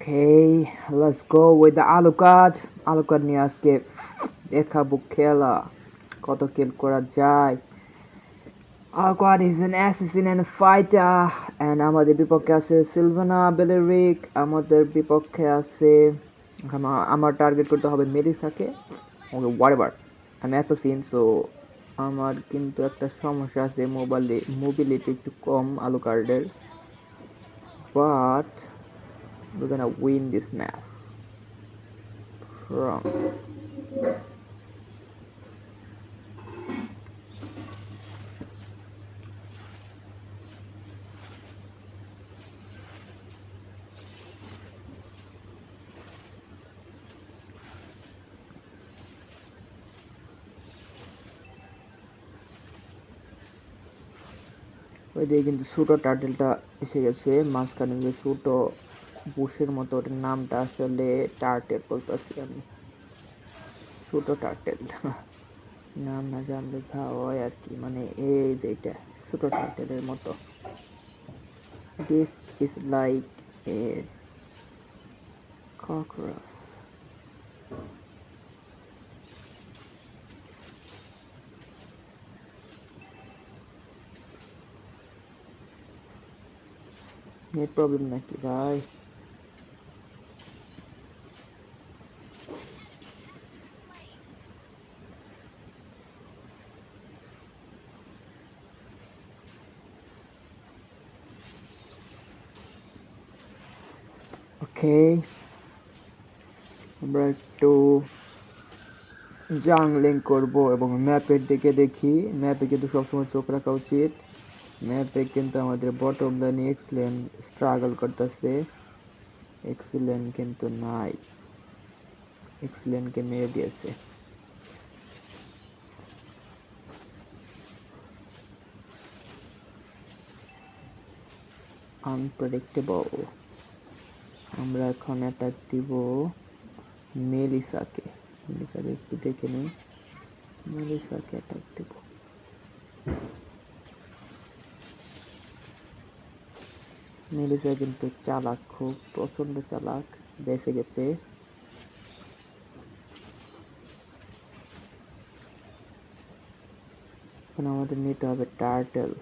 Okay, let's go with the Alucard. Alucard নিয়ে আজকে দেখাবো খেলা কত কিল করা যায়। Alucard is an assassin and a fighter, and আমাদের বিপক্ষে আছে সিলভানা বেলেরিক। আমাদের বিপক্ষে আছে আমার টার্গেট করতে হবে মেলিসাকে। ওকে হোয়াটএভার, আমি অ্যাসাসিন, সো আমার কিন্তু একটা সমস্যা আছে, মোবিলিটি একটু কম আলুকার্ডের, but we're gonna win this match. Wrong. ওইদিকে কিন্তু ছোট টার্টেলটা এসে গেছে মাঝখানে, যে ছোট বুশের মতো, ওটার নামটা আসলে টার্টেল বলতেছি আমি, ছোট টার্টেল। নাম না জানলে যা হয় আর কি, মানে এই যে এটা ছোট টার্টেলের মতো। This is like a cockroach. Net problem নাকি ভাই? ওকে, আমরা একটু জাংলিং করব এবং ম্যাপের দিকে দেখি। ম্যাপে কিন্তু সবসময় চোখ রাখা উচিত। ম্যাপে কিন্তু আমাদের বটম লাইনে এক্সিলেন্ট স্ট্রাগল করতেছে, এক্সিলেন্ট কিন্তু নাই, এক্সিলেন্টকে মেরে দিয়েছে। আনপ্রেডিক্টেবল। আমরা এখন অ্যাটাক দিব মেলিসাকে। মেলিসাকে একটু দেখে নিই, মেলিসাকে অ্যাটাক দিব। মেলিসা কিন্তু চালাক, খুব প্রচন্ড চালাক, বেঁচে গেছে। এখন আমাদের নিতে হবে টার্টেল।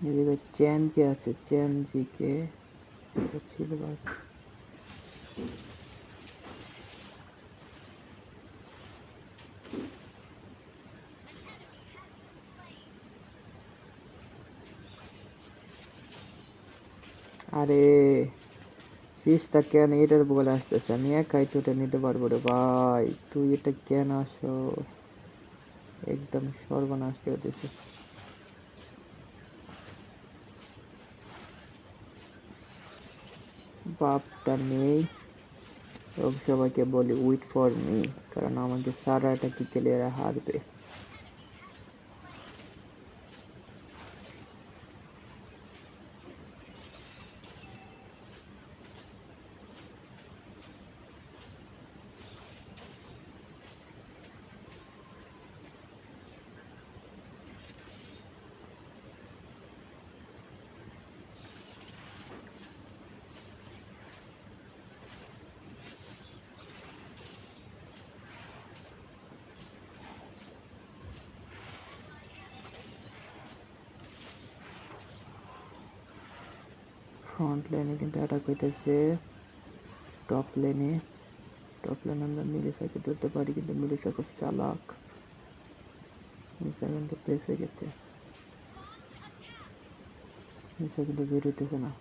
এদিকে চ্যানজি আছে, চ্যানজিকে ছিল ভাই। আরে ফিসটা কেন এটার বলে আসতেছে? আমি একাই তো এটা নিতে পারবো রে ভাই, তুই এটা কেন আসো? একদম সর্বনাশ করে দিছে। বাপটা নেই, সবাইকে বলি উইট ফর মি, কারণ আমাকে সারা এটা কি ক্লিয়ারে হারবে। ফ্রন্ট লাইনে কিন্তু অ্যাটাক হইতেছে, টপ লাইনে, টপ লাইনে আমরা মিলিসাকে ধরতে পারি, কিন্তু মিলিসা খুব চালাক, মিলিসা কিন্তু বেঁচে গেছে, মিলিসা কিন্তু বের হইতেছে না।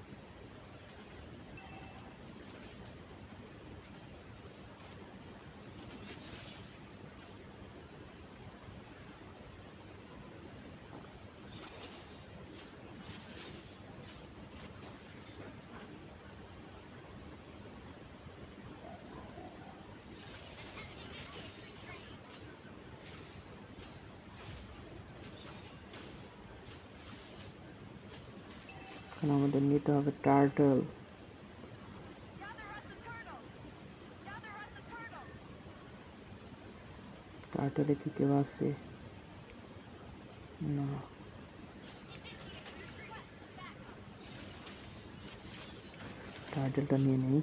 এখন আমাদের নিতে হবে টার্টল। টার্টলে কি কেউ আছে? না, টার্টলটা নিয়ে নেই।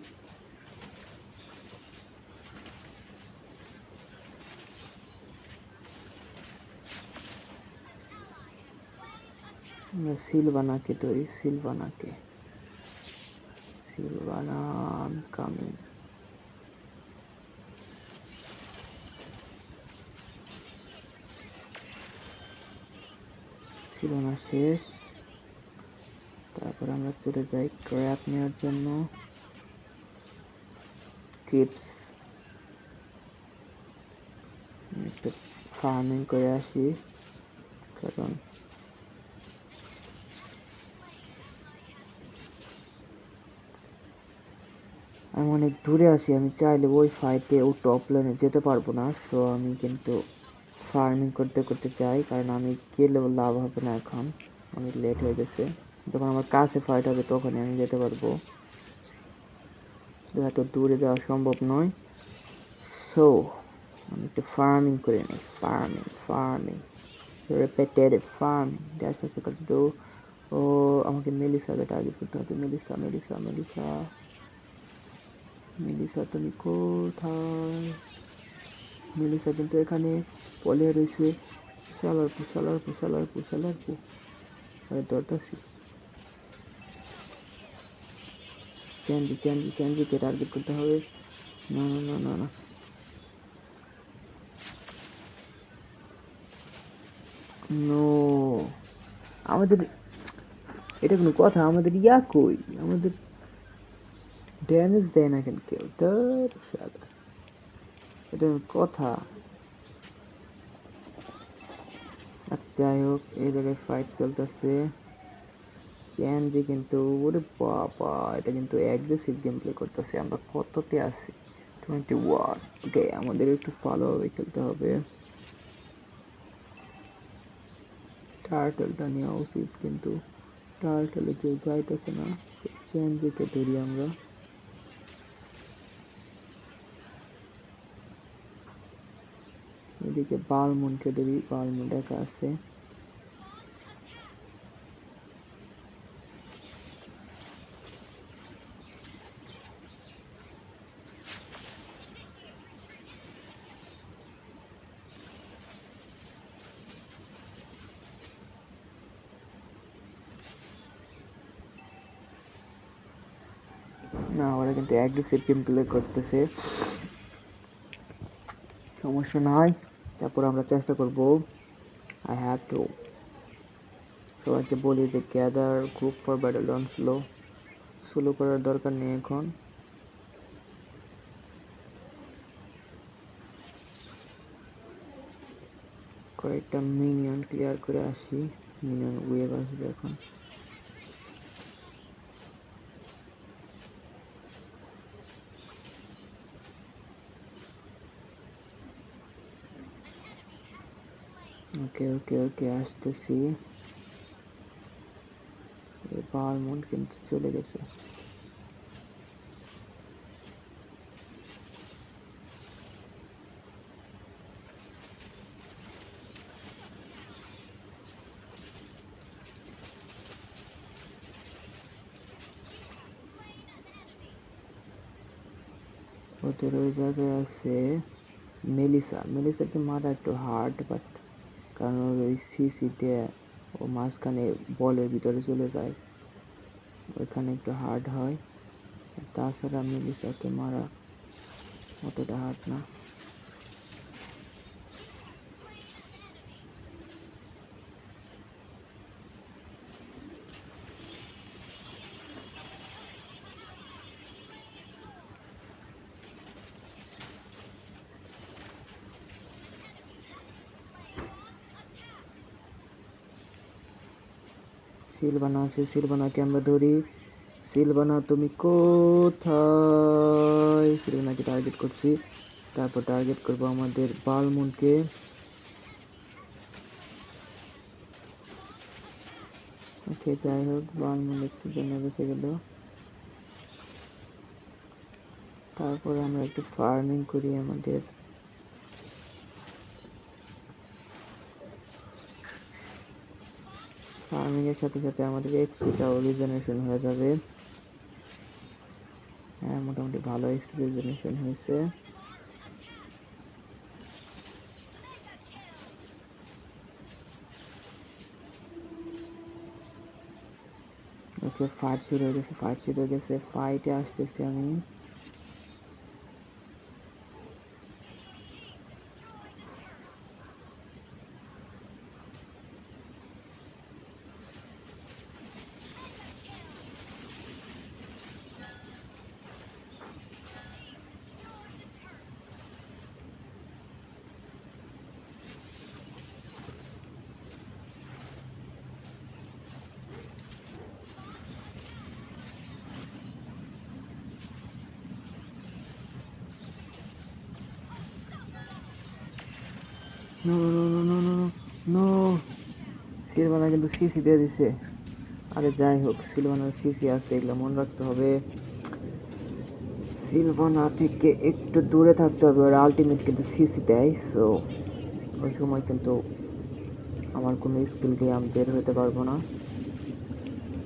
সিলভানাকে ধরি, সিলভানাকে। সিলভানা কামিং। সিলভানা শেষ। তারপর আমরা চলে যাই ক্র্যাপ নেওয়ার জন্য। টিপস একটু ফার্মিং করে আসি, কারণ আমি অনেক দূরে আছি। আমি চাইলে ওই ফাইটে ও টপ লাইনে যেতে পারবো না। সো আমি কিন্তু ফার্মিং করতে করতে চাই, কারণ আমি গেলেও লাভ হবে না। এখন আমি লেট হয়ে গেছে। যখন আমার কাছে ফাইট হবে তখনই আমি যেতে পারবো, এত দূরে যাওয়া সম্ভব নয়। সো আমি একটু ফার্মিং করে নিই। Farming repetitive farming, that's what you got to do. ও আমাকে মেলিসাকে টার্গেট করতে হবে। মেলিসা তুমি কোথায়? মেলিসা কিন্তু এখানে পলে রয়েছে। শালারপু আরে দরদাসি। ক্যান্ডিকে টার্গেট করতে হবে। না, নো, আমাদের এটা কোনো কথা? আমাদের ইয়া কই? আমাদের ড্যামেজ দেয় না কেন কেউ? এটা কথা? আচ্ছা যাই হোক, এই জায়গায় ফাইট চলতেছে। চ্যানজি কিন্তু, ওরে বাবা, এটা কিন্তু অ্যাগ্রেসিভ গেম প্লে করতেছে। আমরা কততে আছি? 21। ওকে, আমাদের একটু ভালোভাবে খেলতে হবে। টার্টলটা নেওয়া উচিত, কিন্তু টার্টলে কেউ যাইতেছে না। চ্যানজিকে ধরি আমরা। এদিকে বালমুনকে ধরি, বালমুন একা আছে। না, ওরা কিন্তু অ্যাগ্রেসিভ গেম প্লে করতেছে। সমস্যা নাই, তারপর আমরা চেষ্টা করব। আই হ্যাভ টু সবাইকে বলি যে gather group for battle on slow করার দরকার নেই এখন। কয়েকটা মিনিয়ন ক্লিয়ার করে আসি। মিনিয়ন ওয়েভ আসবে এখন। ওকে আসতেছি। বালমুন কিন্তু চলে গেছে। ওদের ওই জায়গায় আছে মেলিসাকে মারা একটু হার্ড, বাট কারণ ওই সিসিতে ও মাঝখানে বলের ভিতরে চলে যায়, ওইখানে একটু হার্ড হয়। তাছাড়া মেলিসাকে মারা অতটা হার্ড না। সিলভানা আছে, সিলভানাকে আমরা ধরি। সিলভানা তুমি কোথায়? সিলভানাকে টার্গেট করছি। তারপর টার্গেট করবো আমাদের বালমুনকে। ওকে, যাই হোক, বার্নমুল একটু জন্য বেঁচে গেল। তারপরে আমরা একটু ফার্মিং করি আমাদের। ফার্মিং এর সাথে সাথে আমাদের এক্সপিটাও রিজেনারেশন হয়ে যাবে। হ্যাঁ, মোটামুটি ভালো এক্সপি রিজেনারেশন হয়েছে। ওকে, ফাইট শুরু হয়ে গেছে। ফাইটে আসতেছি আমি। No no no no no no, Silvana কিন্তু সিসি দিয়ে দিছে। আরে যাই হোক, সিলভানার সিসি আছে, এগুলো মনে রাখতে হবে। সিলভানা থেকে একটু দূরে থাকতে হবে, ওর আলটিমেট কিন্তু সিসি দেয়। সো ওই সময় কিন্তু আমার কোনো স্কিল দিয়ে আমি বের হতে পারবো না।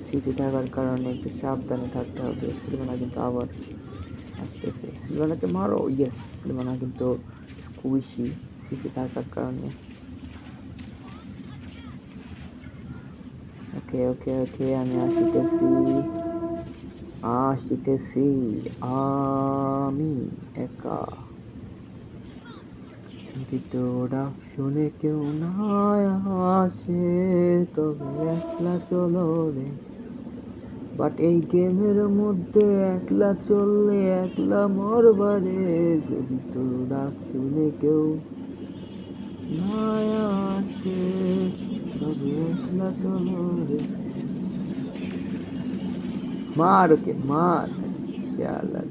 সিসি থাকার কারণে একটু সাবধানে থাকতে হবে। সিলভানা কিন্তু আবার আসতেছে, সিলভানাকে মারো। ইয়েস, সিলভানা কিন্তু স্কুইশি সিসি থাকার কারণে। ওকে ওকে ওকে, আমি আসিতেছি আমি একা। যদি তোরা শুনে কেউ না আসে, তবে একলা চলো রে। বাট এই গেমের মধ্যে একলা চললে একলা মরবারে। যদি তোরা শুনে কেউ না আসে, তবে একলা চলো রে। মার ওকে, মার। শালা,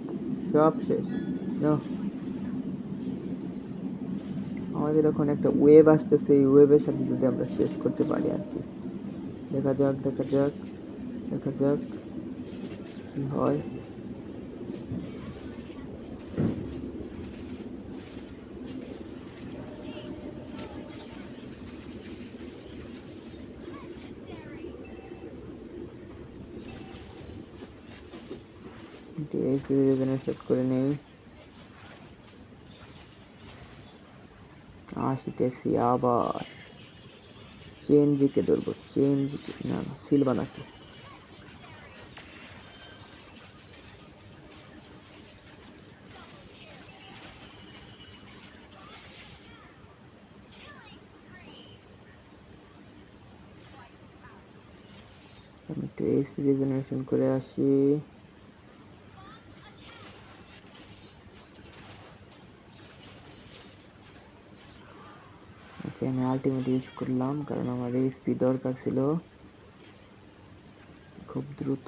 সব শেষ। নাও, আমাদের এখন একটা ওয়েভ আসতেছে, এই ওয়েভের সাথে যদি আমরা শেষ করতে পারি আর কি। দেখা যাক দেখা যাক দেখা যাক কি হয়। সেট করে নেই। আসিতেছি আবার। চেনজিকে ধরবো, চেনজিকে না না, সিলভানাকে। আমি একটু এক্সপি রিজেনারেশন করে আসি। ওকে, আমি আলটিমেট ইউজ করলাম কারণ আমার এক্সপি দরকার ছিল খুব দ্রুত।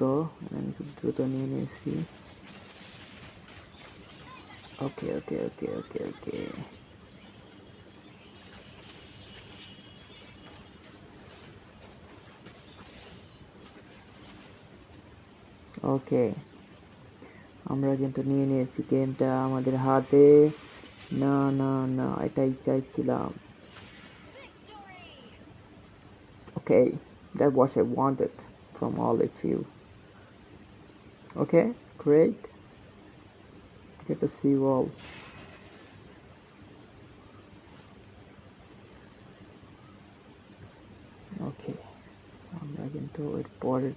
আমি খুব দ্রুত নিয়ে নিয়েছি। ওকে ওকে ওকে ওকে ওকে ওকে, আমরা কিন্তু নিয়ে নিয়েছি গেমটা আমাদের হাতে। না না না, এটাই চাইছিলাম। ওকে, that was I wanted from all of you. Okay, great. Get to see you all. ওকে, আমরা কিন্তু এর পরের